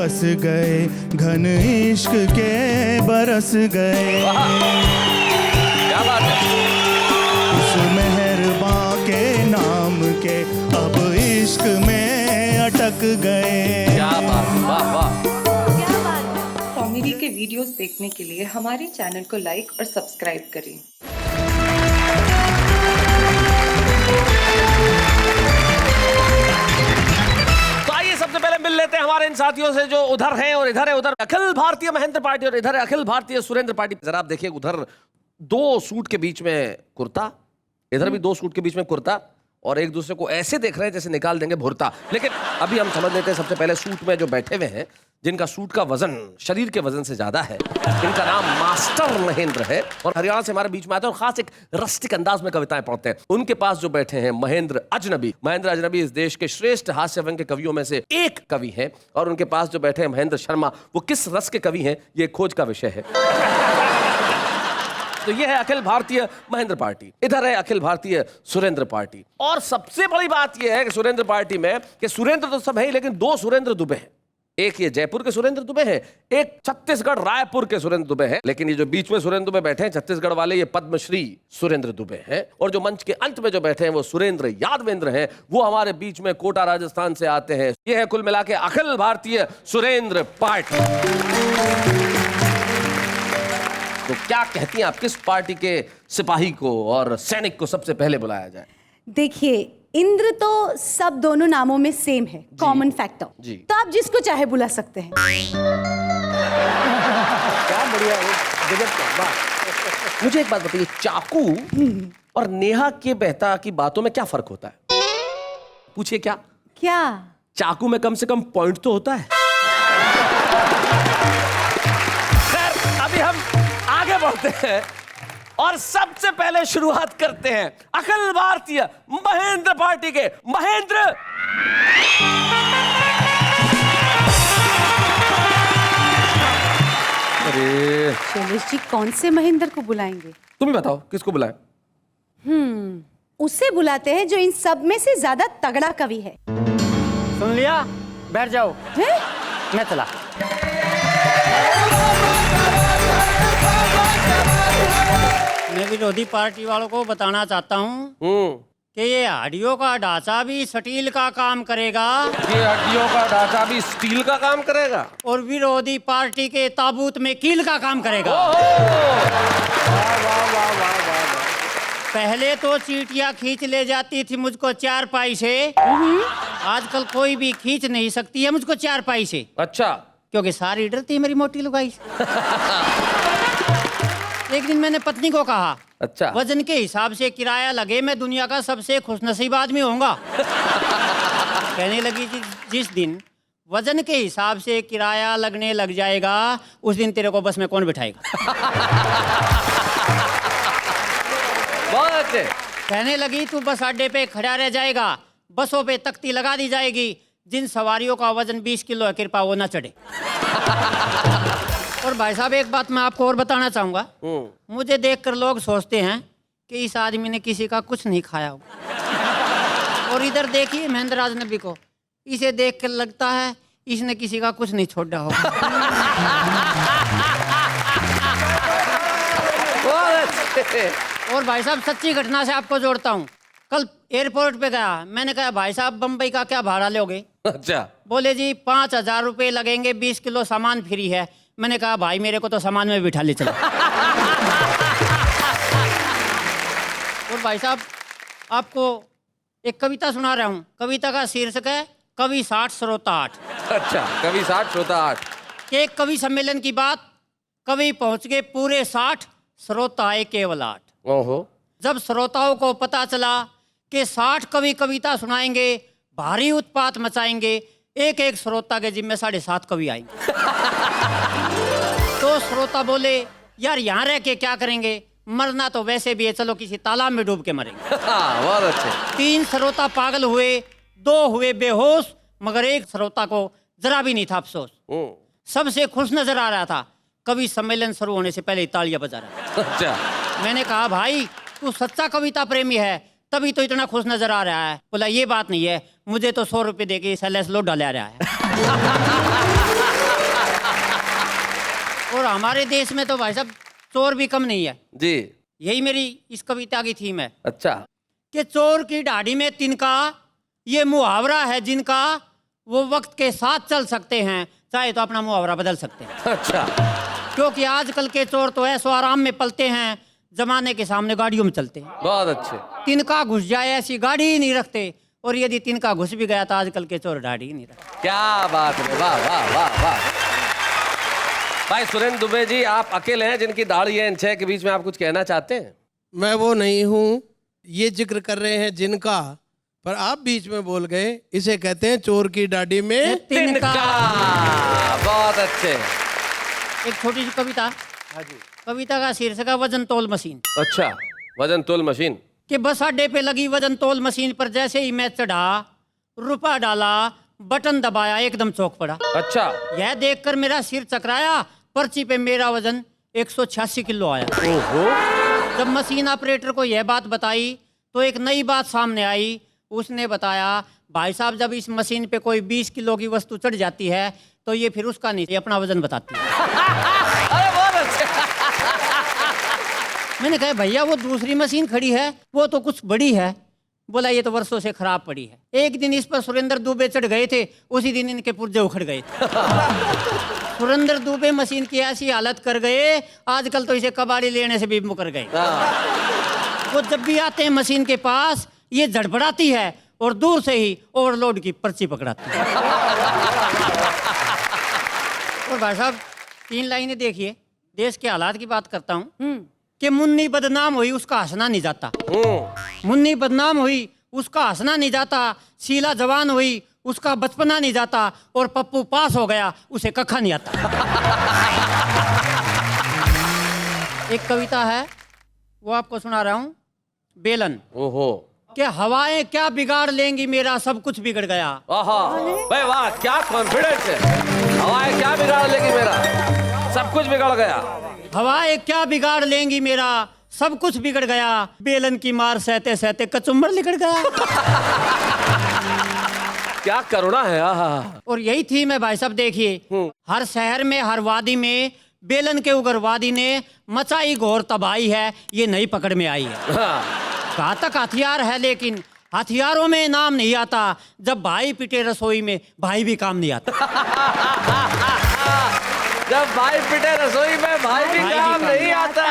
बस गए, घन इश्क के बरस गए। क्या बात है। उस मेहरबां के नाम के अब इश्क में अटक गए। क्या बात, वाह वाह। कॉमेडी के वीडियोस देखने के लिए हमारे चैनल को लाइक और सब्सक्राइब करें। सबसे पहले मिल लेते हैं हमारे इन साथियों से जो उधर हैं और इधर है। उधर अखिल भारतीय महेंद्र पार्टी और इधर है अखिल भारतीय सुरेंद्र पार्टी। जरा आप देखिए, उधर 2 सूट के बीच में कुर्ता, इधर भी 2 सूट के बीच में कुर्ता, और एक दूसरे को ऐसे देख रहे हैं जैसे निकाल देंगे भुरता। लेकिन अभी हम समझ लेते हैं सबसे पहले सूट में जो बैठे हुए हैं, जिनका सूट का वजन शरीर के वजन से ज्यादा है, इनका नाम मास्टर महेंद्र है और हरियाणा से हमारे बीच में आते हैं और खास एक रस्टिक अंदाज में कविताएं पढ़ते हैं। उनके पास जो बैठे हैं महेंद्र अजनबी। महेंद्र अजनबी इस देश के श्रेष्ठ हास्य व्यंग के कवियों में से एक कवि हैं और उनके पास जो बैठे हैं महेंद्र शर्मा, वो किस रस के कवि हैं ये खोज का विषय है। तो ये है अखिल भारतीय महेंद्र पार्टी, इधर है अखिल भारतीय सुरेंद्र पार्टी। और सबसे बड़ी बात यह है कि सुरेंद्र पार्टी में कि सुरेंद्र तो सब है, लेकिन 2 सुरेंद्र दुबे हैं। एक ये जयपुर के सुरेंद्र दुबे हैं, एक छत्तीसगढ़ रायपुर के सुरेंद्र दुबे हैं। लेकिन ये जो बीच में सुरेंद्र दुबे बैठे हैं छत्तीसगढ़ वाले, ये पद्मश्री सुरेंद्र दुबे हैं। और जो मंच के अंत में जो बैठे हैं वो सुरेंद्र यादवेंद्र हैं, वो हमारे बीच में कोटा राजस्थान से आते हैं। ये है कुल मिला के अखिल भारतीय सुरेंद्र पार्टी। तो क्या कहती हैं आप, किस पार्टी के सिपाही को और सैनिक को सबसे पहले बुलाया जाए? देखिए, इंद्र तो सब दोनों नामों में सेम है, कॉमन फैक्टर। तो आप जिसको चाहे बुला सकते हैं। क्या बढ़िया है, गजब का बात। मुझे एक बात बताइए, चाकू और नेहा के बेहता की बातों में क्या फर्क होता है? पूछिए क्या? क्या? चाकू में कम से कम पॉइंट तो होता है। खैर, अभी हम आगे बढ़ते हैं और सबसे पहले शुरुआत करते हैं अखिल भारतीय महेंद्र पार्टी के महेंद्र। अरे शैलेश जी, कौन से महेंद्र को बुलाएंगे? तुम ही बताओ किसको बुलाएं? उसे बुलाते हैं जो इन सब में से ज्यादा तगड़ा कवि है। सुन लिया, बैठ जाओ। है? मैं चला। मैं विरोधी पार्टी वालों को बताना चाहता हूँ कि ये हड्डियों का ढांचा भी स्टील का काम करेगा। ये हड्डियों का ढांचा भी स्टील का काम करेगा और विरोधी पार्टी के ताबूत में कील का काम करेगा। पहले तो चींटियां खींच ले जाती थी मुझको 4 पाई से, आजकल कोई भी खींच नहीं सकती है मुझको 4 पाई से। अच्छा, क्योंकि सारी डरती है मेरी मोटी लुगाई से। एक दिन मैंने पत्नी को कहा, अच्छा, वजन के हिसाब से किराया लगे मैं दुनिया का सबसे खुशनसीब आदमी होऊंगा। कहने लगी कि जिस दिन वजन के हिसाब से किराया लगने लग जाएगा उस दिन तेरे को बस में कौन बिठाएगा। बहुत अच्छे। कहने लगी तू बस अड्डे पे खड़ा रह जाएगा, बसों पे तख्ती लगा दी जाएगी, जिन सवारियों का वजन 20 किलो है कृपा वो ना चढ़े। और भाई साहब, एक बात मैं आपको और बताना चाहूंगा। मुझे देखकर लोग सोचते हैं कि इस आदमी ने किसी का कुछ नहीं खाया होगा। और इधर देखिए महेंद्र अजनबी को, इसे देखकर लगता है इसने किसी का कुछ नहीं छोड़ा होगा। और भाई साहब, सच्ची घटना से आपको जोड़ता हूँ। कल एयरपोर्ट पे गया, मैंने कहा भाई साहब बम्बई का क्या भाड़ा लोगे? अच्छा। बोले जी 5000 रुपये लगेंगे, 20 किलो सामान फ्री है। मैंने कहा भाई मेरे को तो सामान में बिठा ले चलो। और भाई साहब, आपको एक कविता सुना रहा हूँ। कविता का शीर्षक है कवि 60 श्रोता 8। अच्छा, कवि 60 श्रोता 8। एक कवि सम्मेलन की बात, कवि पहुंच गए पूरे 60, श्रोता आए केवल 8। ओहो। जब श्रोताओं को पता चला कि 60 कवि कविता सुनाएंगे, भारी उत्पात मचाएंगे, एक एक श्रोता के जिम्मे 7.5 कवि आएंगे। तो श्रोता बोले यार यहाँ रह के क्या करेंगे, मरना तो वैसे भी है, चलो किसी तालाब में डूब के मरेंगे। बहुत अच्छे। 3 श्रोता पागल हुए, 2 हुए बेहोश, मगर एक श्रोता को जरा भी नहीं था अफसोस। सबसे खुश नजर आ रहा था, कवि सम्मेलन शुरू होने से पहले ही तालियां बजा रहा था। अच्छा। मैंने कहा भाई तू सच्चा कविता प्रेमी है, तभी तो इतना खुश नजर आ रहा है। बोला ये बात नहीं है, मुझे तो 100 रुपये दे के SLS लोड डाला रहा है। और हमारे देश में तो भाई साहब चोर भी कम नहीं है जी। यही मेरी इस कविता की थीम है अच्छा। कि चोर की दाढ़ी में तिनका, ये मुहावरा है जिनका, वो वक्त के साथ चल सकते हैं, चाहे तो अपना मुहावरा बदल सकते हैं। अच्छा। क्योंकि आजकल के चोर तो ऐसो आराम में पलते हैं, जमाने के सामने गाड़ियों में चलते हैं। बहुत अच्छे। तिनका घुस जाए ऐसी गाड़ी ही नहीं रखते, और यदि तिनका घुस भी गया तो आजकल के चोर दाढ़ी ही नहीं रखते। क्या बात है, वाह वाह वाह वाह। भाई सुरेंद्र दुबे जी, आप अकेले हैं जिनकी दाढ़ी है इन छह के बीच में, आप कुछ कहना चाहते हैं? मैं वो नहीं हूँ, ये जिक्र कर रहे हैं जिनका, पर आप बीच में बोल गए। इसे कहते हैं चोर की दाढ़ी में तिनका। बहुत अच्छे। एक छोटी सी कविता। कविता का शीर्षक है वजन तोल मशीन। अच्छा, वजन तोल मशीन। कि बस अड्डे पे लगी वजन तोल मशीन पर जैसे ही मैं चढ़ा, रुपया डाला, बटन दबाया, एकदम चौक पड़ा। अच्छा। यह देखकर मेरा सिर चकराया, पर्ची पे मेरा वजन 186 किलो आया। ओहो। जब मशीन ऑपरेटर को यह बात बताई तो एक नई बात सामने आई। उसने बताया, भाई साहब जब इस मशीन पे कोई 20 किलो की वस्तु चढ़ जाती है तो ये फिर उसका नहीं, ये अपना वजन बताती है। अरे बहुत अच्छे। मैंने कहा भैया वो दूसरी मशीन खड़ी है, वो तो कुछ बड़ी है। बोला ये तो वर्षों से खराब पड़ी है। एक दिन इस पर सुरेंद्र दुबे चढ़ गए थे, उसी दिन इनके पुर्जे उखड़ गए थे। सुरेंद्र दुबे मशीन की ऐसी हालत कर गए, आजकल तो इसे कबाड़ी लेने से भी मुकर गए। वो जब भी आते हैं मशीन के पास, ये झड़पड़ाती है और दूर से ही ओवरलोड की पर्ची पकड़ाती है। और भाई साहब 3 लाइनें देखिए, देश के हालात की बात करता हूँ। कि मुन्नी बदनाम हुई उसका हंसना नहीं जाता, मुन्नी बदनाम हुई उसका हंसना नहीं जाता, शीला जवान हुई उसका बचपना नहीं जाता, और पप्पू पास हो गया उसे कखा नहीं आता। एक कविता है वो आपको सुना रहा हूँ, बेलन। ओहो। कि हवाएं क्या बिगाड़ लेंगी मेरा सब कुछ बिगड़ गया। आहा, भाई वाह, क्या कॉन्फिडेंस है। हवाएं क्या बिगाड़ लेगी मेरा, सब कुछ बिगड़ गया। हवाएं क्या बिगाड़ लेंगी मेरा सब कुछ बिगड़ गया, बेलन की मार सहते सहते कचुम्बर लिगड़ गया। क्या करुणा है। आहा। और यही थीम है भाई साहब, देखिए हर शहर में, हर वादी में बेलन के उग्रवादी ने मचाई घोर तबाही है, ये नई पकड़ में आई है। घातक हथियार है लेकिन हथियारों में नाम नहीं आता, जब भाई पिटे रसोई में भाई भी काम नहीं आता। जब भाई पिटे रसोई में भाई भी काम नहीं आता।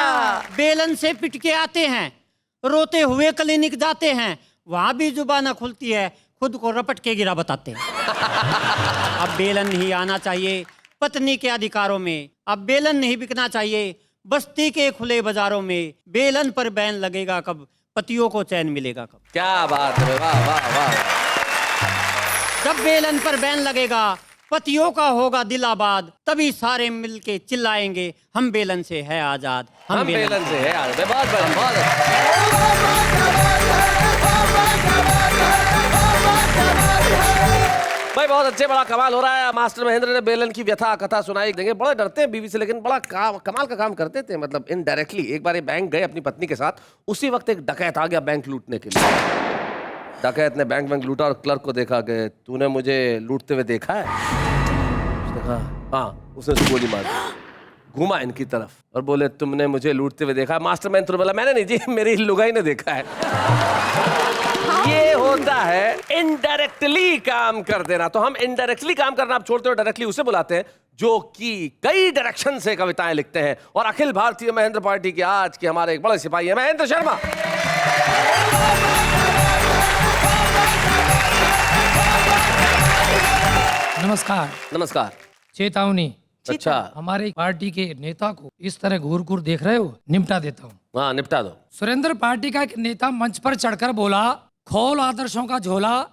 बेलन से पिट के आते हैं, रोते हुए क्लिनिक जाते हैं, वहां भी जुबान न खुलती है, खुद को रपट के गिरा बताते हैं। अब बेलन नहीं आना चाहिए पत्नी के अधिकारों में, अब बेलन नहीं बिकना चाहिए बस्ती के खुले बाजारों में, बेलन पर बैन लगेगा कब, पतियों को चैन मिलेगा कब। क्या बात है, वाह वाह वाह। जब बेलन पर बैन लगेगा, पतियों का होगा दिल आबाद, तभी सारे मिलके चिल्लाएंगे हम बेलन से है आजाद, हम बेलन से है आजाद। बहुत बढ़िया, बहुत अच्छा। भाई बहुत अच्छे, बड़ा कमाल हो रहा है। मास्टर महेंद्र ने बेलन की व्यथा कथा सुनाई। देंगे, बड़े डरते हैं बीवी से, लेकिन बड़ा कमाल का काम करते थे, मतलब इनडायरेक्टली। एक बार ये बैंक गए अपनी पत्नी के साथ, उसी वक्त एक डकैत आ गया बैंक लूटने के लिए। डकैत ने बैंक लूटा और क्लर्क को देखा कि तूने मुझे लूटते हुए देखा है? उसने कहा हाँ। उसने उसको गोली मार दी। घूमा इनकी तरफ और बोले तुमने मुझे लूटते हुए देखा? मास्टर महेंद्र बोला मैंने नहीं जी, मेरी लुगाई ने देखा है। ये होता है इनडायरेक्टली काम कर देना। तो हम इनडायरेक्टली काम करना आप छोड़ते हो, डायरेक्टली उसे बुलाते हैं जो कि कई डायरेक्शन से कविताएं लिखते हैं। और अखिल भारतीय महेंद्र पार्टी के आज के हमारे एक बड़े सिपाही है महेंद्र शर्मा। नमस्कार। नमस्कार। चेतावनी। अच्छा, हमारे पार्टी के नेता को इस तरह घूर घूर देख रहे हो, निपटा देता हूँ। हाँ निपटा दो। सुरेंद्र पार्टी का एक नेता मंच पर चढ़कर बोला, खोल आदर्शों का झोला,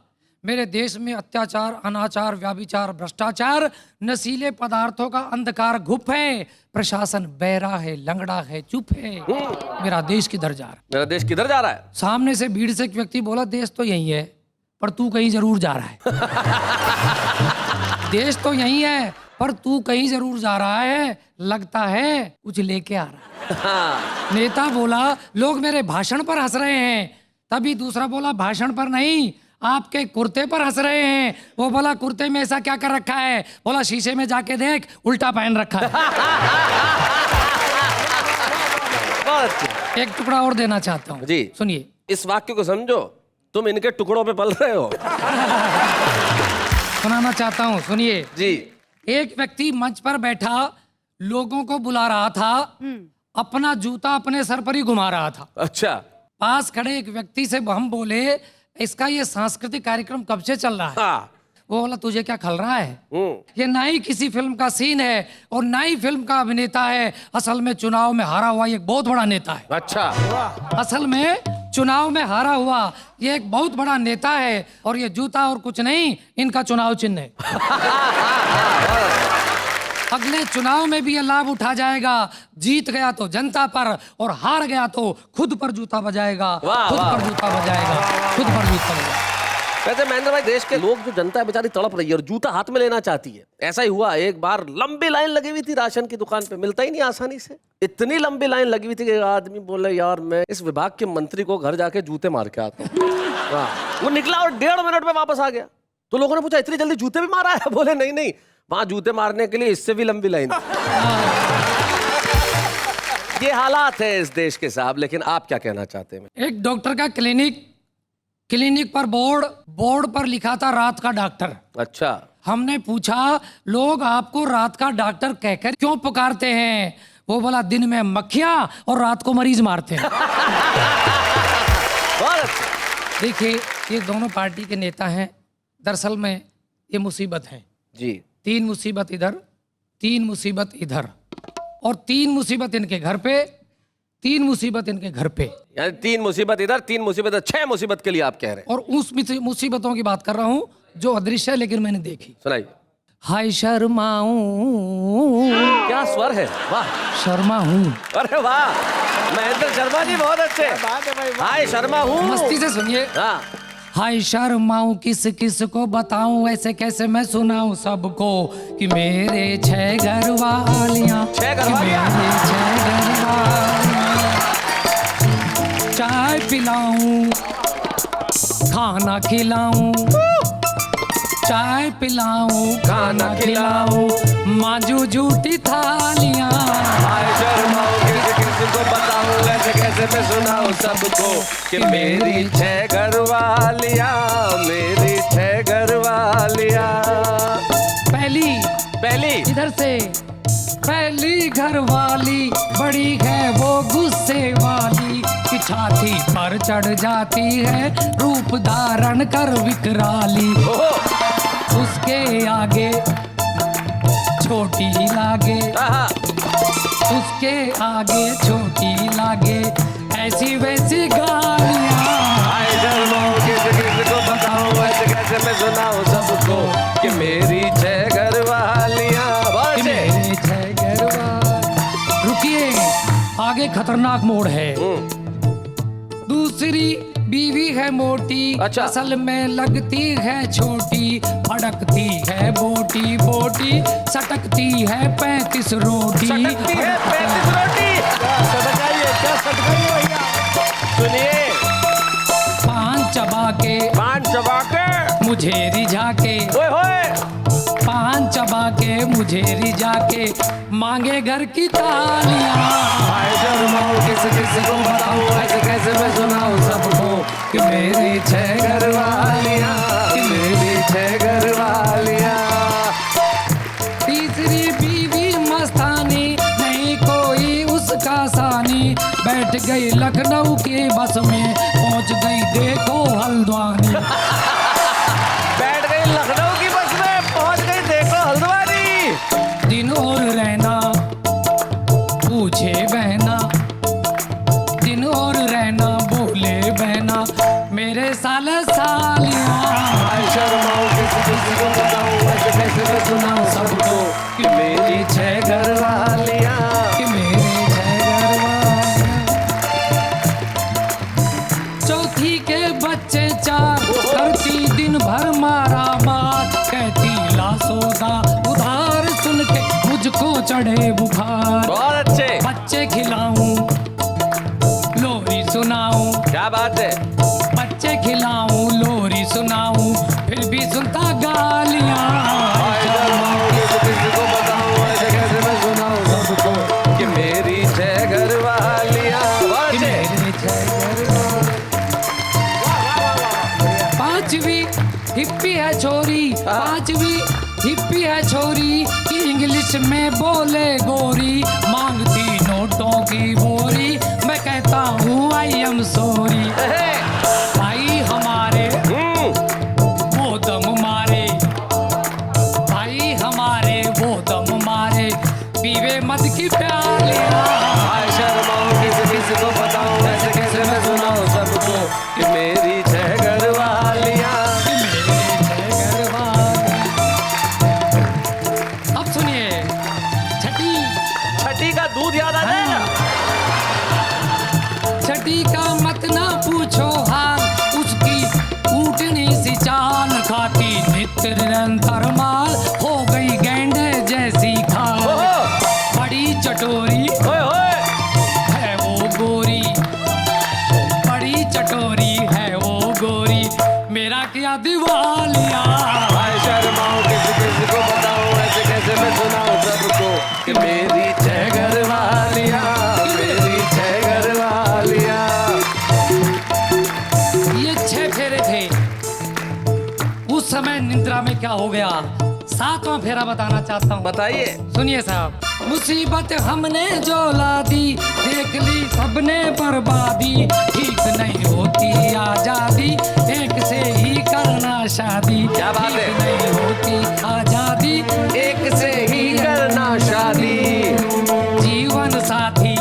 मेरे देश में अत्याचार, अनाचार, व्याभिचार, भ्रष्टाचार, नशीले पदार्थों का अंधकार गुप्त है, प्रशासन बहरा है, लंगड़ा है, चुप है, मेरा देश किधर जा रहा है? मेरा देश किधर जा रहा है? सामने से भीड़ से एक व्यक्ति बोला, देश तो यही है पर तू कहीं जरूर जा रहा है। देश तो यही है पर तू कहीं जरूर जा रहा है, लगता है कुछ लेके आ रहा है। नेता बोला, लोग मेरे भाषण पर हंस रहे हैं। तभी दूसरा बोला, भाषण पर नहीं, आपके कुर्ते पर हंस रहे हैं। वो बोला कुर्ते में ऐसा क्या कर रखा है? बोला शीशे में जाके देख, उल्टा पहन रखा है। बहुत अच्छे। एक टुकड़ा और देना चाहता हूँ जी सुनिए। इस वाक्य को समझो, तुम इनके टुकड़ों पे पल रहे हो। सुनाना चाहता हूँ, सुनिए जी। एक व्यक्ति मंच पर बैठा लोगों को बुला रहा था, अपना जूता अपने सर पर ही घुमा रहा था। अच्छा। पास खड़े एक व्यक्ति से हम बोले इसका ये सांस्कृतिक कार्यक्रम कब से चल रहा है? हाँ। वो बोला तुझे क्या खल रहा है? ये ना ही किसी फिल्म का सीन है और ना ही फिल्म का अभिनेता है। असल में चुनाव में हारा हुआ ये एक बहुत बड़ा नेता है। अच्छा। असल में चुनाव में हारा हुआ ये एक बहुत बड़ा नेता है और ये जूता और कुछ नहीं, इनका चुनाव चिन्ह है। अगले चुनाव में भी ये लाभ उठा जाएगा। जीत गया तो जनता पर और हार गया तो खुद पर जूता बजाएगा। खुद पर जूता बजाएगा, खुद पर जूता बजाएगा। वैसे महेंद्र भाई, देश के लोग जो जनता है बेचारी तड़प रही है और जूता हाथ में लेना चाहती है। ऐसा ही हुआ एक बार, लंबी लाइन लगी हुई थी राशन की दुकान पे, मिलता ही नहीं आसानी से। इतनी लंबी लाइन लगी हुई थी कि आदमी बोले यार मैं इस विभाग के मंत्री को घर जाके जूते मार के आता हूँ। वो निकला और 1.5 मिनट में वापस आ गया। तो लोगों ने पूछा इतनी जल्दी जूते भी मारा है? बोले नहीं नहीं, वहां जूते मारने के लिए इससे भी लंबी लाइन। ये हालात है इस देश के साहब, लेकिन आप क्या कहना चाहते हैं? एक डॉक्टर का क्लिनिक पर बोर्ड पर लिखा था रात का डॉक्टर। अच्छा। हमने हमने पूछा लोग आपको रात का डॉक्टर कहकर क्यों पुकारते हैं? वो बोला दिन में मक्खियां और रात को मरीज मारते हैं। बहुत अच्छा। देखिए ये दोनों पार्टी के नेता हैं, दरअसल में ये मुसीबत है जी। 3 मुसीबत इधर, 3 मुसीबत इधर और 3 मुसीबत इनके घर पे, 3 मुसीबत इनके घर पे। यानी 3 मुसीबत इधर, 3 मुसीबत, 6 मुसीबत के लिए आप कह रहे हैं। और उस मुसीबतों की बात कर रहा हूं जो अदृश्य है लेकिन मैंने देखी। सुनाइए। हाय शर्माऊं, क्या स्वर है, वाह। शर्मा हूँ। अरे वाह, महेंद्र शर्मा जी बहुत अच्छे। हाय शर्मा हूँ। मस्ती से सुनिए। हाँ। हाय शर्माऊं किस किस को बताऊं, ऐसे कैसे मैं सुनाऊं सबको कि मेरे 6 घर वालियां, 6 घरवालियां। चाय पिलाऊं, खाना खिलाऊं, चाय पिलाऊं, खाना खिलाऊं, मांजू झूठी थालियां। हाय शर्माऊं किस किस को बताऊं, ऐसे कैसे मैं सुनाऊं सबको कि मेरी 6 घरवालियां, मेरी 6 घरवालियां। पहली इधर से पहली घरवाली बड़ी है वो गुस्से वाली, कि छाती पर चढ़ जाती है रूप धारण कर विकराली। उसके आगे छोटी लागे, उसके आगे छोटी लागे, ऐसी वैसी गालियां। हाय शर्माऊं किस किस को बताऊं, ऐसे कैसे मैं सुनाऊं सबको कि मेरी 6 घरवालियां। मेरे 6 घरवाली। रुकिए, आगे खतरनाक मोड़ है। दूसरी बीवी है मोटी, अच्छा। असल में लगती है छोटी, फड़कती है बोटी बोटी, सटकती है 35 रोटी। सटकती है 35 रोटी। सटकाइए, क्या सटकाइए भैया। सुनिए। पान चबा के मुझे रिझा के, ओए होए। पान चबा के मुझे रिझा के, मांगे घर की तालियां। हाय शर्माऊं किस किस को बताऊं, ऐसे कैसे मैं सुनाऊं सबको कि मेरी 6 घरवालियां, कि मेरी 6 घरवालियां। तीसरी बीवी मस्तानी, नहीं कोई उसका सानी, बैठ गई लखनऊ के बस में, पहुंच गई देखो हल्द्वानी। बैठ गई लखनऊ की बस में, पहुंच गई देखो हल्द्वानी। दिन और रहना पूछे बहना, दिन और रहना बोले बहना, मेरे साल सालियां। हाय शर्माऊं किस किस को बताऊं, ऐसे कैसे मैं सुनाऊं सबको कि मेरी 6 घरवालियां, कि मेरे 6 घरवालियां। चौथी के बच्चे 4, करती दिन भर मारा मार, कहती ला सौदा उधार, सुन के मुझको चढ़े बुखार। बहुत अच्छे। बच्चे खिलाऊं, लोरी सुनाऊं, क्या बात है। बच्चे खिलाऊं, लोरी सुनाऊं, भी हिप्पी है छोरी कि इंग्लिश में बोले गोरी, मांगती नोटों की बोरी, मैं कहता हूँ आई एम सॉरी। भाई हमारे वो दम मारे, भाई हमारे वो दम मारे, पीवे मद की प्यालियां। किसी को बताऊं ऐसे कैसे मैं सुनाऊं सबको कि मेरी छह घरवालियां। अब सुनिए छठी का दूध याद आ जाएगा। छठी का मत ना पूछो हाल, उसकी ऊँटनी सी चाल, खाती नित्य निरंतर माल, हो गई गेंडे जैसी खाल। बड़ी चटोरी है वो गोरी, बड़ी चटोरी है वो गोरी, मेरा क्या दिवालिया। भाई शर्माऊं किसी को बताऊं ऐसे कैसे मैं सुनाऊं सबको कि मेरी छह घरवालियां, मेरी छह घरवालियां। ये 6 फेरे थे। उस समय निद्रा में क्या हो गया, 7वां फेरा बताना चाहता हूँ। बताइए। सुनिए साहब। मुसीबत हमने जो ला दी, देख ली सबने बर्बादी, ठीक नहीं होती आजादी, एक से ही करना शादी। क्या बात है? ठीक नहीं होती आजादी, एक से ही करना शादी। जीवन साथी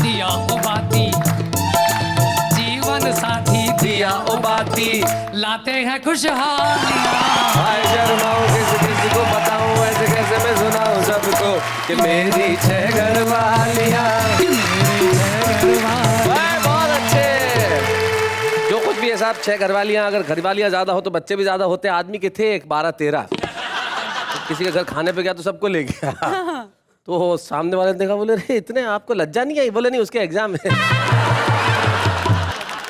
दिया हो बाती, जीवन साथी दिया ओ बाती, लाते हैं खुशहालियाँ। भाई शर्माऊं किसी को बताऊं ऐसे कैसे मैं सुनाऊं सबको कि मेरी छह घरवालियां। भाई बहुत अच्छे। जो कुछ भी है साहब, 6 घरवालियां। अगर घरवालियां ज्यादा हो तो बच्चे भी ज्यादा होते। आदमी के थे 12-13, किसी के घर खाने पे गया तो सबको ले गया। तो सामने वाले ने देखा, बोले रे इतने आपको लज्जा नहीं आई? बोले नहीं, उसके एग्जाम है।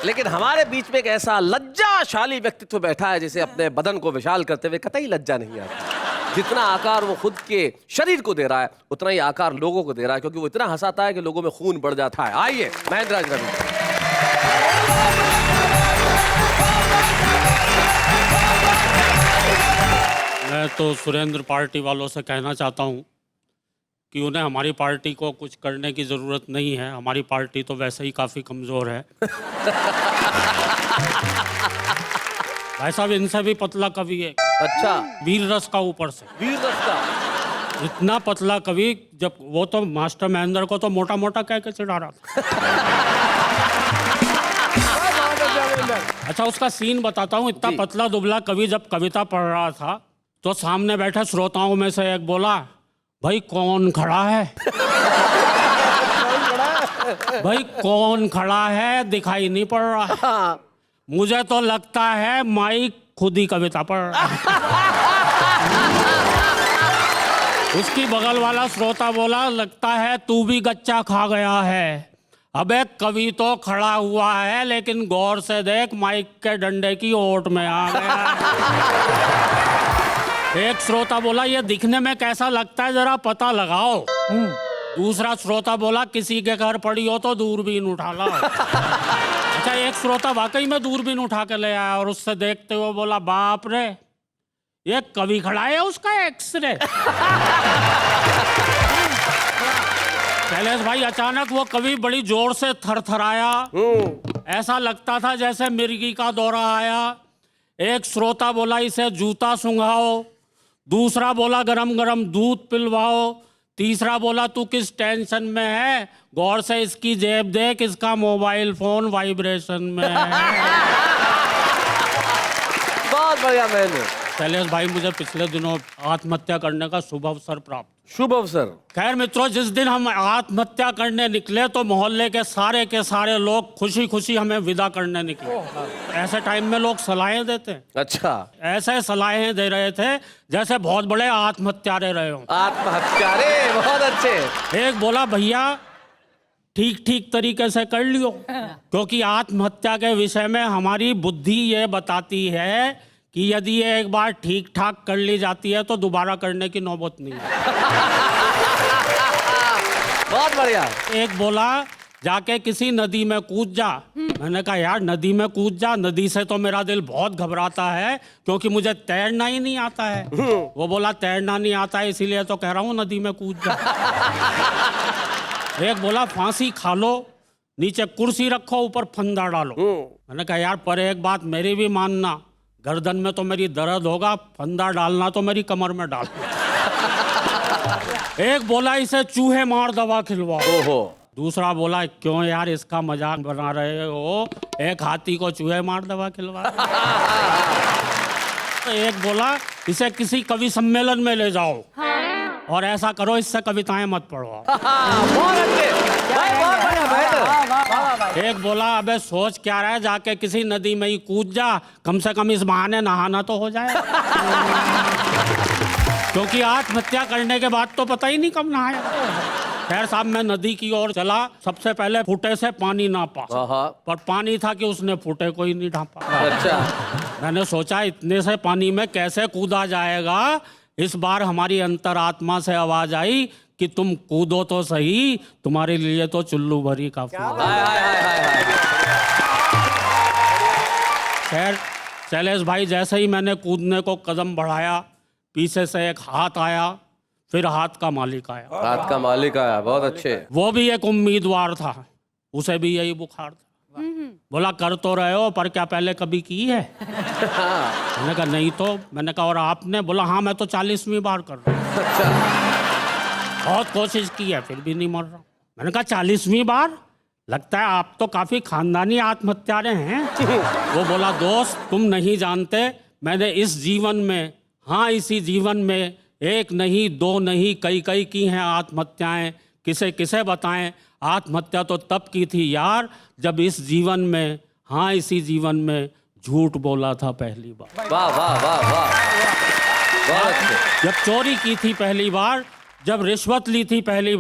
लेकिन हमारे बीच में एक ऐसा लज्जाशाली व्यक्तित्व बैठा है जिसे अपने बदन को विशाल करते हुए कतई लज्जा नहीं आती। जितना आकार वो खुद के शरीर को दे रहा है, उतना ही आकार लोगों को दे रहा है, क्योंकि वो इतना हंसाता है कि लोगों में खून बढ़ जाता है। आइए महेंद्र राज रवि। मैं तो सुरेंद्र पार्टी वालों से कहना चाहता हूं कि उन्हें हमारी पार्टी को कुछ करने की ज़रूरत नहीं है। हमारी पार्टी तो वैसे ही काफ़ी कमज़ोर है। भाई साहब, इनसे भी पतला कवि है। अच्छा, वीर रस का ऊपर से। वीर रस का इतना पतला कवि, जब वो तो मास्टर महेंद्र को तो मोटा मोटा कह के चिढ़ा रहा था। अच्छा, उसका सीन बताता हूँ। इतना पतला दुबला कवि जब कविता पढ़ रहा था तो सामने बैठे श्रोताओं में से एक बोला, भाई कौन खड़ा है? भाई कौन खड़ा है, दिखाई नहीं पड़ रहा। मुझे तो लगता है माइक खुद ही कविता पढ़ रहा है। उसकी बगल वाला श्रोता बोला, लगता है तू भी गच्चा खा गया है। अबे कवि तो खड़ा हुआ है, लेकिन गौर से देख माइक के डंडे की ओट में आ गया। एक श्रोता बोला, ये दिखने में कैसा लगता है, जरा पता लगाओ। दूसरा श्रोता बोला, किसी के घर पड़ी हो तो दूरबीन उठा लाओ। अच्छा, एक श्रोता वाकई में दूरबीन उठा के ले आया और उससे देखते हुए बोला, बाप रे, ये कवि खड़ा है, उसका एक्सरे। शैलेश भाई, अचानक वो कवि बड़ी जोर से थरथराया। ऐसा लगता था जैसे मिर्गी का दौरा आया। एक श्रोता बोला, इसे जूता सुंघाओ। दूसरा बोला, गरम गरम दूध पिलवाओ। तीसरा बोला, तू किस टेंशन में है, गौर से इसकी जेब देख, इसका मोबाइल फोन वाइब्रेशन में है। बहुत बढ़िया महेंद्र। शैलेश भाई, मुझे पिछले दिनों आत्महत्या करने का शुभ अवसर प्राप्त। शुभ अवसर? खैर मित्रों, जिस दिन हम आत्महत्या करने निकले तो मोहल्ले के सारे लोग खुशी खुशी हमें विदा करने निकले। ऐसे टाइम में लोग सलाहें देते हैं। अच्छा, ऐसे सलाहें दे रहे थे जैसे बहुत बड़े आत्महत्यारे रहे हों। आत्महत्यारे, बहुत अच्छे। एक बोला, भैया ठीक ठीक तरीके से कर लियो, क्योंकि आत्महत्या के विषय में हमारी बुद्धि ये बताती है कि यदि ये एक बार ठीक ठाक कर ली जाती है तो दोबारा करने की नौबत नहीं है। बहुत बढ़िया। एक बोला, जाके किसी नदी में कूद जा। मैंने कहा यार नदी में कूद जा, नदी से तो मेरा दिल बहुत घबराता है क्योंकि मुझे तैरना ही नहीं आता है। वो बोला तैरना नहीं आता है इसीलिए तो कह रहा हूँ नदी में कूद जा। एक बोला फांसी खा लो, नीचे कुर्सी रखो, ऊपर फंदा डालो। मैंने कहा यार पर एक बात मेरी भी मानना, गर्दन में तो मेरी दर्द होगा, फंदा डालना तो मेरी कमर में डाल। एक बोला इसे चूहे मार दवा खिलवाओ। दूसरा बोला क्यों यार इसका मजाक बना रहे हो, एक हाथी को चूहे मार दवा खिलवा। एक बोला इसे किसी कवि सम्मेलन में ले जाओ और ऐसा करो इससे कविताएं मत पढ़ो। एक बोला अबे सोच क्या रहा है, जाके किसी नदी में ही कूद जा, कम से कम इस बहाने नहाना तो हो जाए। क्योंकि आत्महत्या करने के बाद तो पता ही नहीं कब नहाया। खैर साहब मैं नदी की ओर चला, सबसे पहले फुटे से पानी नापा, पर पानी था कि उसने फुटे को ही नहीं ढांपा। अच्छा। मैंने सोचा इतने से पानी में कैसे कूदा जाएगा। इस बार हमारी अंतरात्मा से आवाज आई कि तुम कूदो तो सही, तुम्हारे लिए तो चुल्लू भरी काफी। खैर शैलेश भाई जैसे ही मैंने कूदने को कदम बढ़ाया, पीछे से एक हाथ आया, फिर हाथ का मालिक आया। हाथ का मालिक आया, बहुत अच्छे। वो भी एक उम्मीदवार था, उसे भी यही बुखार था। बोला कर तो रहे हो पर क्या पहले कभी की है? मैंने कहा नहीं तो। मैंने कहा और आपने? बोला हाँ मैं तो 40वीं बार कर रहा हूँ। बहुत कोशिश की है फिर भी नहीं मर रहा। मैंने कहा 40वीं बार? लगता है आप तो काफी खानदानी आत्महत्यारे हैं। वो बोला दोस्त तुम नहीं जानते, मैंने इस जीवन में, हाँ इसी जीवन में एक नहीं दो नहीं कई की हैं आत्महत्याएं। किसे किसे बताएं, आत्महत्या तो तब की थी यार जब इस जीवन में, हाँ इसी जीवन में झूठ बोला था पहली बार। वाह वाह वाह वाह, बहुत अच्छे। जब चोरी की थी पहली बार, जब रिश्वत ली थी पहली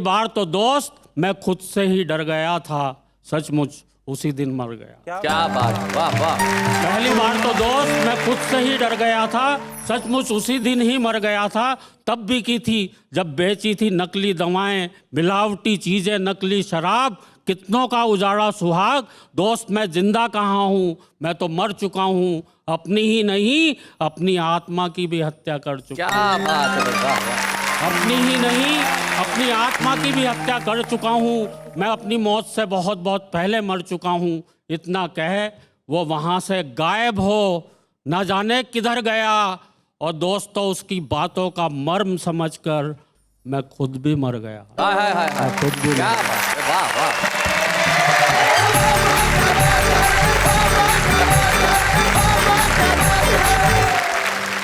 बार तो दोस्त मैं खुद से ही डर गया था, सचमुच उसी दिन मर गया। क्या बात, वाह वाह। पहली बार तो दोस्त मैं खुद से ही डर गया था, सचमुच उसी दिन ही मर गया था। तब भी की थी जब बेची थी नकली दवाएं, मिलावटी चीजें, नकली शराब, कितनों का उजाड़ा सुहाग। दोस्त मैं जिंदा कहाँ हूँ, मैं तो मर चुका हूँ, अपनी ही नहीं अपनी आत्मा की भी हत्या कर चुका। क्या बात है, वाह वाह। अपनी ही नहीं अपनी आत्मा की भी हत्या कर चुका हूँ। मैं अपनी मौत से बहुत बहुत पहले मर चुका हूँ। इतना कहे वो वहाँ से गायब हो, न जाने किधर गया। और दोस्तों उसकी बातों का मर्म समझकर मैं खुद भी मर गया। हाय हाय हाय, खुद भी क्या बात है, वाह वाह।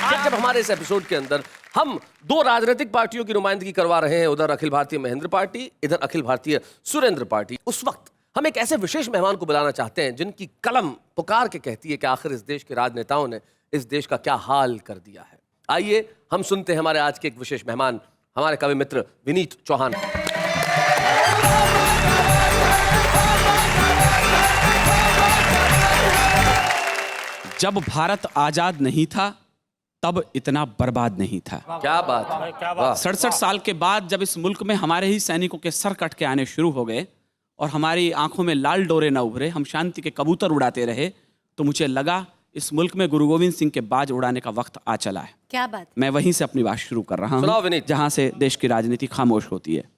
आज जब हमारे इस एपिसोड के अंदर हम दो राजनीतिक पार्टियों की नुमाइंदगी करवा रहे हैं, उधर अखिल भारतीय महेंद्र पार्टी, इधर अखिल भारतीय सुरेंद्र पार्टी, उस वक्त हम एक ऐसे विशेष मेहमान को बुलाना चाहते हैं जिनकी कलम पुकार के कहती है कि आखिर इस देश के राजनेताओं ने इस देश का क्या हाल कर दिया है। आइए हम सुनते हैं हमारे आज के एक विशेष मेहमान, हमारे कवि मित्र विनीत चौहान। जब भारत आजाद नहीं था तब इतना बर्बाद नहीं था। क्या बात है, क्या बात। 67 साल के बाद जब इस मुल्क में हमारे ही सैनिकों के सर कट के आने शुरू हो गए और हमारी आंखों में लाल डोरे न उभरे, हम शांति के कबूतर उड़ाते रहे, तो मुझे लगा इस मुल्क में गुरु गोविंद सिंह के बाज उड़ाने का वक्त आ चला है। क्या बात। मैं वहीं से अपनी बात शुरू कर रहा हूँ जहाँ से देश की राजनीति खामोश होती है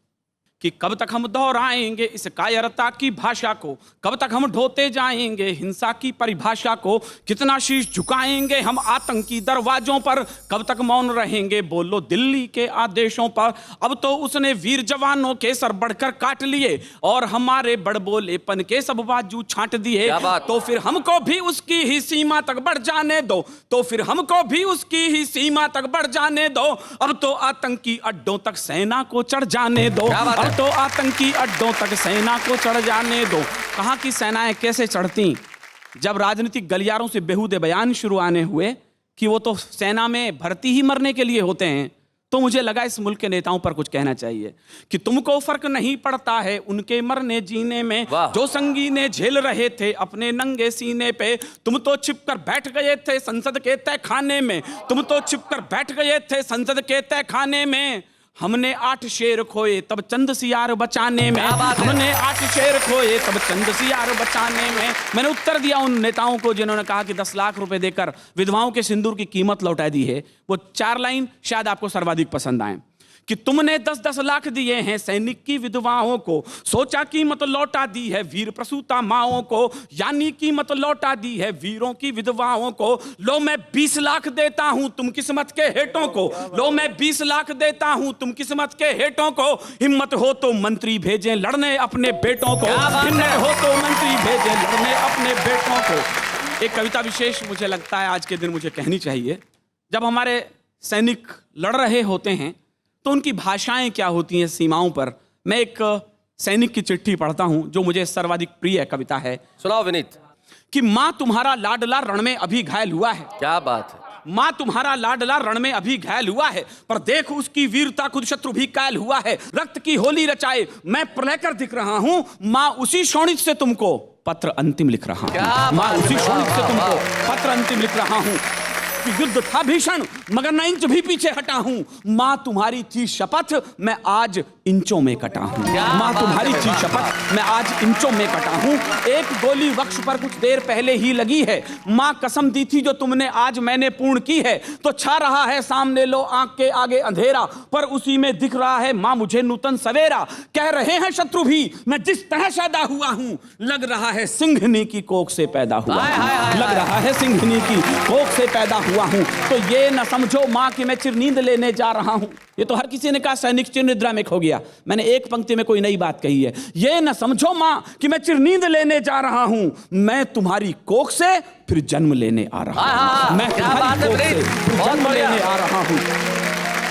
कि कब तक हम दोहराएंगे इस कायरता की भाषा को, कब तक हम ढोते जाएंगे हिंसा की परिभाषा को, कितना शीश झुकाएंगे हम आतंकी दरवाजों पर, कब तक मौन रहेंगे बोलो दिल्ली के आदेशों पर। अब तो उसने वीर जवानों के सर बढ़कर काट लिए और हमारे बड़बोलेपन के सब बाजू छांट दिए। तो फिर हमको भी उसकी ही सीमा तक बढ़ जाने दो, तो फिर हमको भी उसकी ही सीमा तक बढ़ जाने दो। अब तो आतंकी अड्डों तक सेना को चढ़ जाने दो, तो आतंकी अड्डों तक सेना को चढ़ जाने दो। कहाँ की सेनाएं कैसे चढ़ती? जब राजनीतिक गलियारों से बेहुदे बयान शुरू आने हुए कि वो तो सेना में भर्ती ही मरने के लिए होते हैं, तो मुझे लगा इस मुल्क के नेताओं पर कुछ कहना चाहिए कि तुमको फर्क नहीं पड़ता है उनके मरने जीने में, जो संगीने झेल रहे थे अपने नंगे सीने पे। तुम तो छिपकर बैठ गए थे संसद के तहखाने में, तुम तो छिपकर बैठ गए थे संसद के तहखाने में। हमने 8 शेर खोए तब चंद सियार बचाने में, हमने 8 शेर खोए तब चंद सियार बचाने में। मैंने उत्तर दिया उन नेताओं को जिन्होंने कहा कि 10 लाख रुपए देकर विधवाओं के सिंदूर की कीमत लौटा दी है। वो 4 लाइन शायद आपको सर्वाधिक पसंद आए कि तुमने 10-10 लाख दिए हैं सैनिक की विधवाओं को, सोचा कीमत लौटा दी है वीर प्रसूता माओं को, यानी कीमत लौटा दी है वीरों की विधवाओं को। लो मैं 20 लाख देता हूं तुम किस्मत के हेटों को, लो मैं 20 लाख देता हूं तुम किस्मत के हेटों को। हिम्मत हो तो मंत्री भेजें लड़ने अपने बेटों को, हिम्मत हो तो मंत्री भेजें लड़ने अपने बेटों को। एक कविता विशेष मुझे लगता है आज के दिन मुझे कहनी चाहिए। जब हमारे सैनिक लड़ रहे होते हैं तो उनकी भाषाएं क्या होती हैं सीमाओं पर। मैं एक सैनिक की चिट्ठी पढ़ता हूं जो मुझे सर्वाधिक प्रिय कविता है। सुनाओ विनीत। कि मां तुम्हारा लाडला रण में अभी घायल हुआ है, क्या बात है। मां तुम्हारा लाडला रण में अभी घायल हुआ है, पर देख उसकी वीरता खुद शत्रु भी कायल हुआ है। रक्त की होली रचाए मैं प्रलय कर दिख रहा हूं, मां उसी शोणित से तुमको पत्र अंतिम लिख रहा हूं, मां उसी शोणित से तुमको पत्र अंतिम लिख रहा हूं। युद्ध था भीषण मगर न इंच भी पीछे हटा हूं, मां तुम्हारी थी शपथ मैं आज इंचों में कटा हूं, मां तुम्हारी थी शपथ मैं आज इंचों में कटा हूं। एक गोली वक्ष पर कुछ देर पहले ही लगी है, मां कसम दी थी जो तुमने आज मैंने पूर्ण की है। तो छा रहा है सामने लो आंख के आगे अंधेरा, पर उसी में दिख रहा है मां मुझे नूतन सवेरा। कह रहे हैं शत्रु भी मैं जिस तरह पैदा हुआ हूं, लग रहा है सिंघनी की कोख से पैदा हुआ, लग रहा है सिंघनी की कोख से पैदा हुआ हूं। तो ये न समझो मां कि मैं चिरनींद लेने जा रहा हूं। ये तो हर किसी ने कहा सैनिक चिर निद्रा में खो गया, मैंने एक पंक्ति में कोई नई बात कही है। ये न समझो मां कि मैं चिरनींद लेने जा रहा हूं, मैं तुम्हारी कोख से फिर जन्म लेने आ रहा हूं, मैं तुम्हारी कोख से फिर जन्म लेने आ रहा हूं।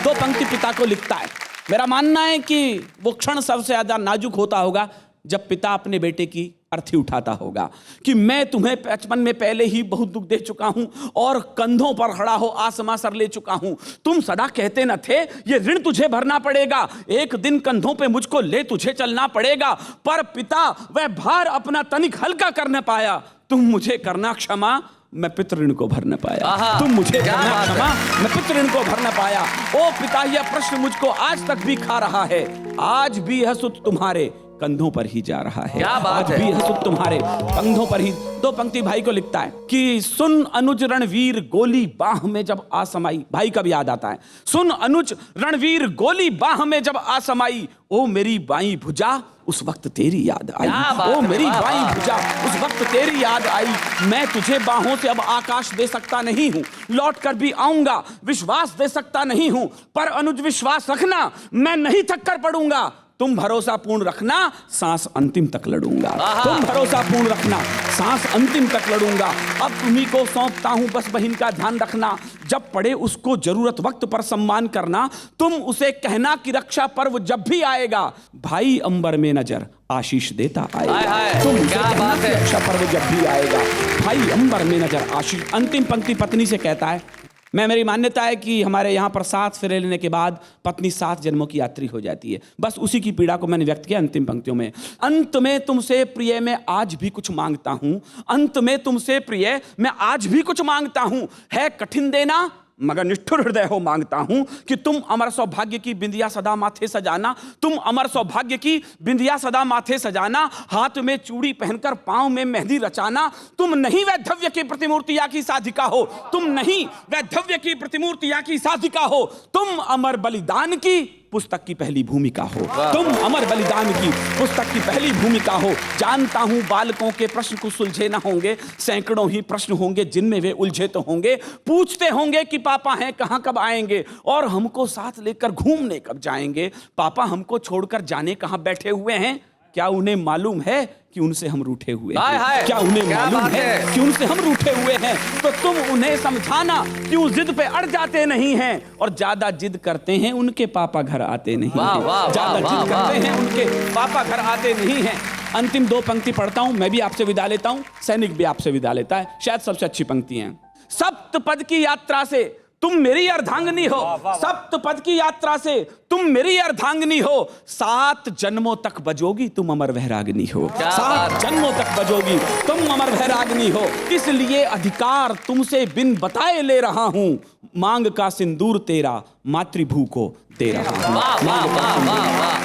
2 पंक्ति पिता को लिखता है। मेरा मानना है कि वो क्षण सबसे ज्यादा नाजुक होता होगा जब पिता अपने बेटे की अर्थी उठाता होगा कि मैं तुम्हें बचपन में पहले ही बहुत दुख दे चुका हूं और कंधों पर खड़ा हो आसमां सर ले चुका हूं। तुम सदा कहते न थे ये ऋण तुझे भरना पड़ेगा, एक दिन कंधों पे मुझको ले तुझे चलना पड़ेगा। पर पिता वह भार अपना तनिक हल्का कर न पाया, तुम मुझे करना क्षमा मैं पितृ ऋण को भर न पाया, तुम मुझे करना क्षमा मैं पितृ ऋण को भर न पाया। ओ पिता यह प्रश्न मुझको आज तक भी खा रहा है, आज भी यह सुत तुम्हारे कंधों पर ही जा रहा है, आज भी यह सुत तुम्हारे कंधों पर ही। 2 पंक्ति भाई को लिखता है कि सुन अनुज रणवीर गोली बाह में जब आसमाई, भाई का भी याद आता है। सुन अनुज रणवीर गोली बाह में जब आसमाई, ओ मेरी बाईं भुजा उस वक्त तेरी याद आई, ओ मेरी बाईं भुजा उस वक्त तेरी याद आई। मैं तुझे बाहों से अब आकाश दे सकता नहीं हूं, लौट कर भी आऊंगा विश्वास दे सकता नहीं हूं, पर अनुज विश्वास रखना मैं नहीं थक कर पड़ूंगा। तुम भरोसा पूर्ण रखना सांस अंतिम तक लड़ूंगा, तुम भरोसा पूर्ण रखना सांस अंतिम तक लड़ूंगा। अब तुम्हीं को सौंपता हूं बस बहन का ध्यान रखना, जब पड़े उसको जरूरत वक्त पर सम्मान करना। तुम उसे कहना कि रक्षा पर्व जब भी आएगा, भाई अंबर में नजर आशीष देता आएगा। तुम उसे कहना कि रक्षा पर्व जब भी आएगा, भाई अंबर में नजर आशीष। अंतिम पंक्ति पत्नी से कहता है। मेरी मान्यता है कि हमारे यहाँ पर 7 फेरे लेने के बाद पत्नी 7 जन्मों की यात्री हो जाती है। बस उसी की पीड़ा को मैंने व्यक्त किया अंतिम पंक्तियों में। अंत में तुमसे प्रिय मैं आज भी कुछ मांगता हूं, अंत में तुमसे प्रिय मैं आज भी कुछ मांगता हूं। है कठिन देना मगर निष्ठुर हृदय हो मांगता हूं कि तुम अमर सौभाग्य की बिंदिया सदा माथे सजाना, तुम अमर सौभाग्य की बिंदिया सदा माथे सजाना। हाथ में चूड़ी पहनकर पांव में मेहंदी रचाना। तुम नहीं वैधव्य की प्रतिमूर्तियां की साधिका हो, तुम नहीं वैधव्य की प्रतिमूर्तियां की साधिका हो, तुम अमर बलिदान की पुस्तक की पहली भूमिका हो, तुम अमर बलिदान की पुस्तक की पहली भूमिका हो। जानता हूं बालकों के प्रश्न कुछ सुलझे ना होंगे, सैकड़ों ही प्रश्न होंगे जिनमें वे उलझे तो होंगे। पूछते होंगे कि पापा हैं कहां कब आएंगे, और हमको साथ लेकर घूमने कब जाएंगे। पापा हमको छोड़कर जाने कहां बैठे हुए हैं, क्या उन्हें मालूम है कि उनसे हम रूठे हुए हैं, क्या उन्हें मालूम है कि उनसे हम रूठे हुए हैं। तो तुम उन्हें समझाना क्यों जिद पे अड़ जाते नहीं हैं, और ज्यादा जिद करते हैं उनके पापा घर आते नहीं हैं, ज्यादा जिद करते हैं उनके पापा घर आते नहीं हैं। अंतिम 2 पंक्ति पढ़ता हूं, मैं भी आपसे विदा लेता हूं, सैनिक भी आपसे विदा लेता है। शायद सबसे अच्छी पंक्ति है। सप्तपद की यात्रा से तुम मेरी अर्धांगिनी हो, सप्तपद की यात्रा से तुम मेरी अर्धांगिनी हो, 7 जन्मों तक बजोगी तुम अमर वैरागिनी हो, 7 जन्मों तक बजोगी तुम अमर वैरागिनी हो, इसलिए अधिकार तुमसे बिन बताए ले रहा हूं, मांग का सिंदूर तेरा मातृभू को दे रहा हूं। वाह वाह वाह वाह।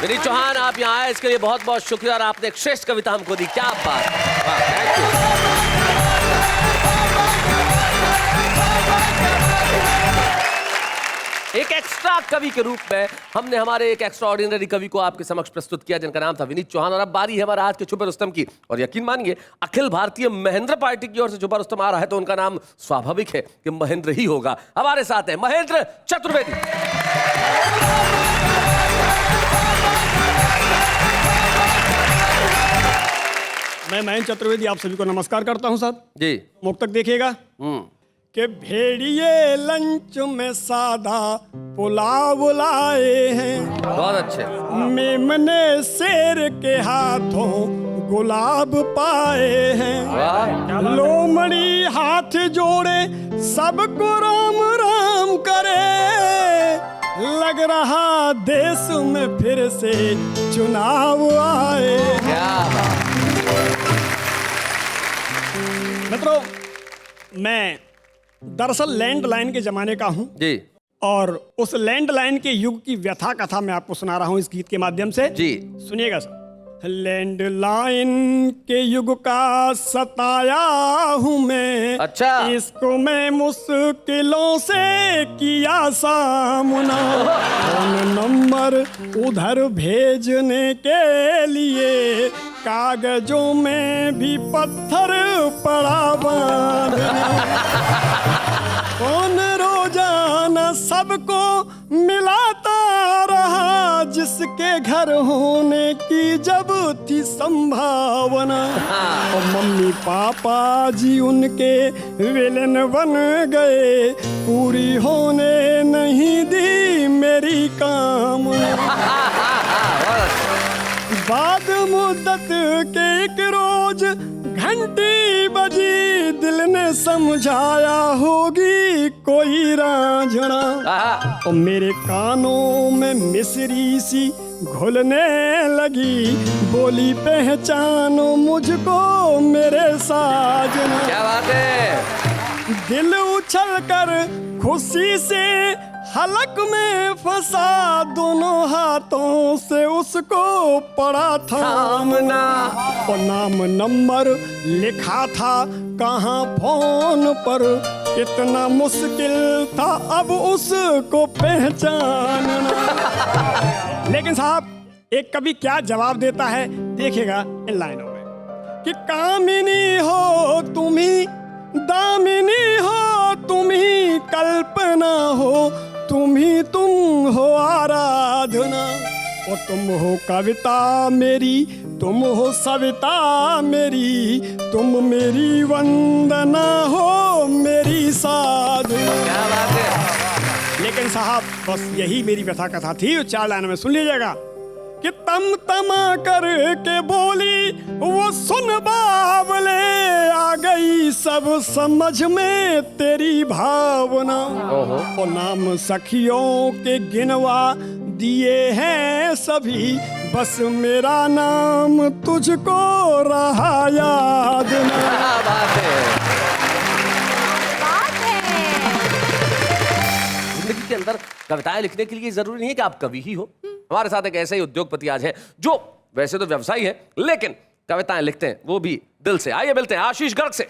विनीत चौहान, आप यहाँ आए इसके लिए बहुत बहुत शुक्रिया, और आपने एक श्रेष्ठ कविता हमको दी, क्या बात। वाह, थैंक यू। एक एक्स्ट्रा कवि के रूप में हमने हमारे एक एक्स्ट्रा ऑर्डिनरी कवि को आपके समक्ष प्रस्तुत किया, जिनका नाम था विनीत चौहान। और अब बारी है हमारा आज के छुपे रुस्तम की, और यकीन मानिए अखिल भारतीय महेंद्र पार्टी की ओर से छुपा रुस्तम आ रहा है तो उनका नाम स्वाभाविक है कि महेंद्र ही होगा। हमारे साथ है महेंद्र चतुर्वेदी। मैं महेंद्र चतुर्वेदी आप सभी को नमस्कार करता हूं साहब जी। मुक्तक देखिएगा कि भेड़िए लंच में सादा पुलाव लाए हैं, बहुत अच्छे। मेमने शेर के हाथों गुलाब पाए हैं, लोमड़ी हाथ जोड़े सबको राम राम करे, लग रहा देश में फिर से चुनाव आए। क्या बात। मित्रों, मैं दरअसल लैंडलाइन के जमाने का हूं जी, और उस लैंडलाइन के युग की व्यथा कथा मैं आपको सुना रहा हूं इस गीत के माध्यम से जी। सुनिएगा सर। लैंडलाइन के युग का सताया हूं मैं, अच्छा। इसको मैं मुश्किलों से किया सामना, फोन नंबर उधर भेजने के लिए कागजों में भी पत्थर पड़ा बांधना, कौन रोजाना सबको मिलाता रहा, जिसके घर होने की जब थी संभावना, और मम्मी पापा जी उनके विलेन बन गए, पूरी होने नहीं दी मेरी कामना। बाद मुद्दत के एक रोज घंटी बजी, दिल ने समझाया होगी कोई रांझना, और मेरे कानों में मिश्री सी घुलने लगी, बोली पहचानो मुझको मेरे साजना। क्या बात है। दिल उछल कर खुशी से हलक में फंसा, दोनों हाथों से उसको पड़ा थामना, और नाम नंबर लिखा था कहाँ फोन पर, इतना मुश्किल था अब उसको पहचानना। लेकिन साहब एक कवि क्या जवाब देता है देखिएगा इन लाइनों में, कि कामिनी हो तुम्ही, दामिनी हो तुम्ही, कल्पना हो तुम्ही, तुम हो आराधना, और तुम हो कविता मेरी, तुम हो सविता मेरी, तुम मेरी वंदना हो मेरी साधना। क्या बात है। लेकिन साहब बस यही मेरी व्यथा कथा थी, 4 लाइनों में सुन लीजिएगा कि तम तमा करके बोली वो सुन बावले, आ गई सब समझ में तेरी भावना, और नाम सखियों के गिनवा दिए हैं सभी, बस मेरा नाम तुझको रहा याद ना। क्या बात है। जिंदगी के अंदर कविताएं लिखने के लिए जरूरी नहीं है कि आप कवि ही हो। हमारे साथ एक ऐसा ही उद्योगपति आज है जो वैसे तो व्यवसायी है लेकिन कविताएं लिखते हैं वो भी दिल से। आइए मिलते हैं आशीष गर्ग से।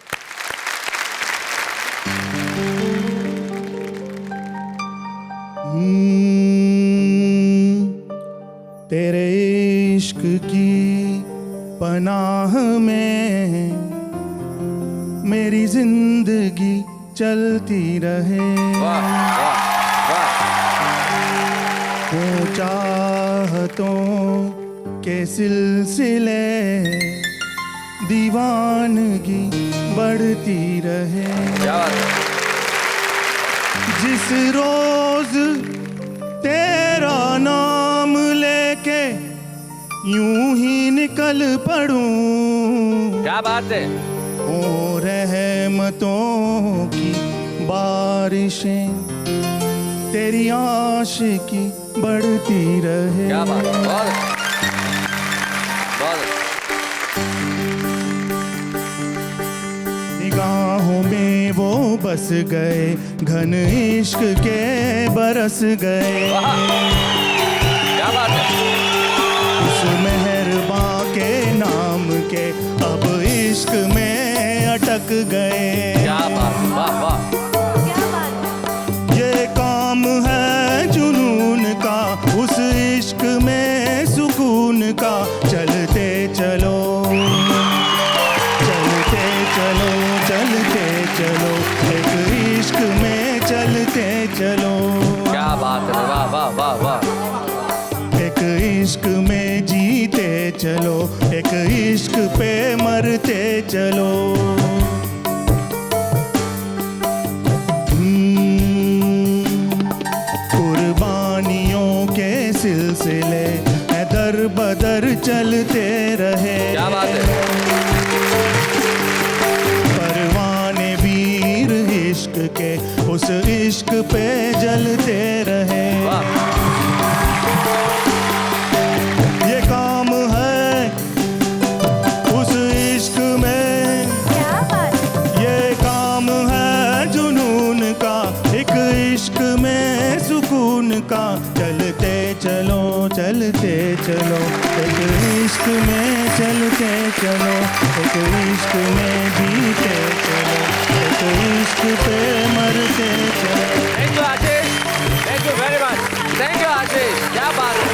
तेरे इश्क की पनाह में मेरी जिंदगी चलती रहे। वो चाहतों के सिलसिले दीवानगी बढ़ती रहे। जिस रोज तेरा नाम लेके यूं ही निकल पड़ूं। क्या बात है। ओ रहमतों की बारिशें तेरी आशिकी बढ़ती रहे। क्या बात है, बहुत निगाहों में वो बस गए, घन इश्क के बरस गए। क्या बात है। उस मेहरबां के नाम के अब इश्क में अटक गए। क्या बात, वाह वाह। ये काम है जुनून का, उस इश्क में सुकून का। चलते चलो चलते चलो चलते चलो, एक इश्क में चलते चलो। क्या बात है, वाह वाह वाह वाह। एक इश्क में जीते चलो, एक इश्क पे मरते चलो। कुर्बानियों के सिलसिले दर बदर चलते रहे। क्या बात है। परवाने वीर इश्क के उस इश्क पे जलते रहे। ये काम है उस इश्क में, ये काम है जुनून का, एक इश्क में सुकून का। चलते चलो चलते चलो, एक इश्क में चलते चलो, एक इश्क में जीते चलो, एक इश्क पे मरते चलो। Thank you Ashish, thank you very much, thank you Ashish, क्या बात है।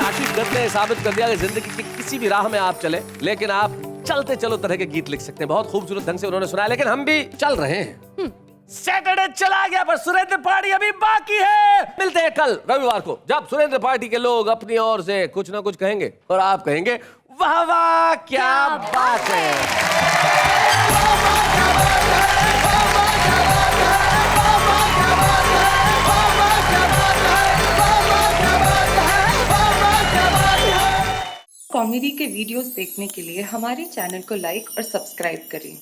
आशीष दत्त ने साबित कर दिया कि जिंदगी की किसी भी राह में आप चले, लेकिन आप चलते चलो तरह के गीत लिख सकते हैं। बहुत खूबसूरत ढंग से उन्होंने सुनाया, लेकिन हम भी चल रहे हैं। सैटरडे चला गया पर सुरेंद्र पार्टी अभी बाकी है। मिलते हैं कल रविवार को, जब सुरेंद्र पार्टी के लोग अपनी ओर से कुछ ना कुछ कहेंगे और आप कहेंगे वाह वाह क्या बात है। कॉमेडी के वीडियोस देखने के लिए हमारे चैनल को लाइक और सब्सक्राइब करें।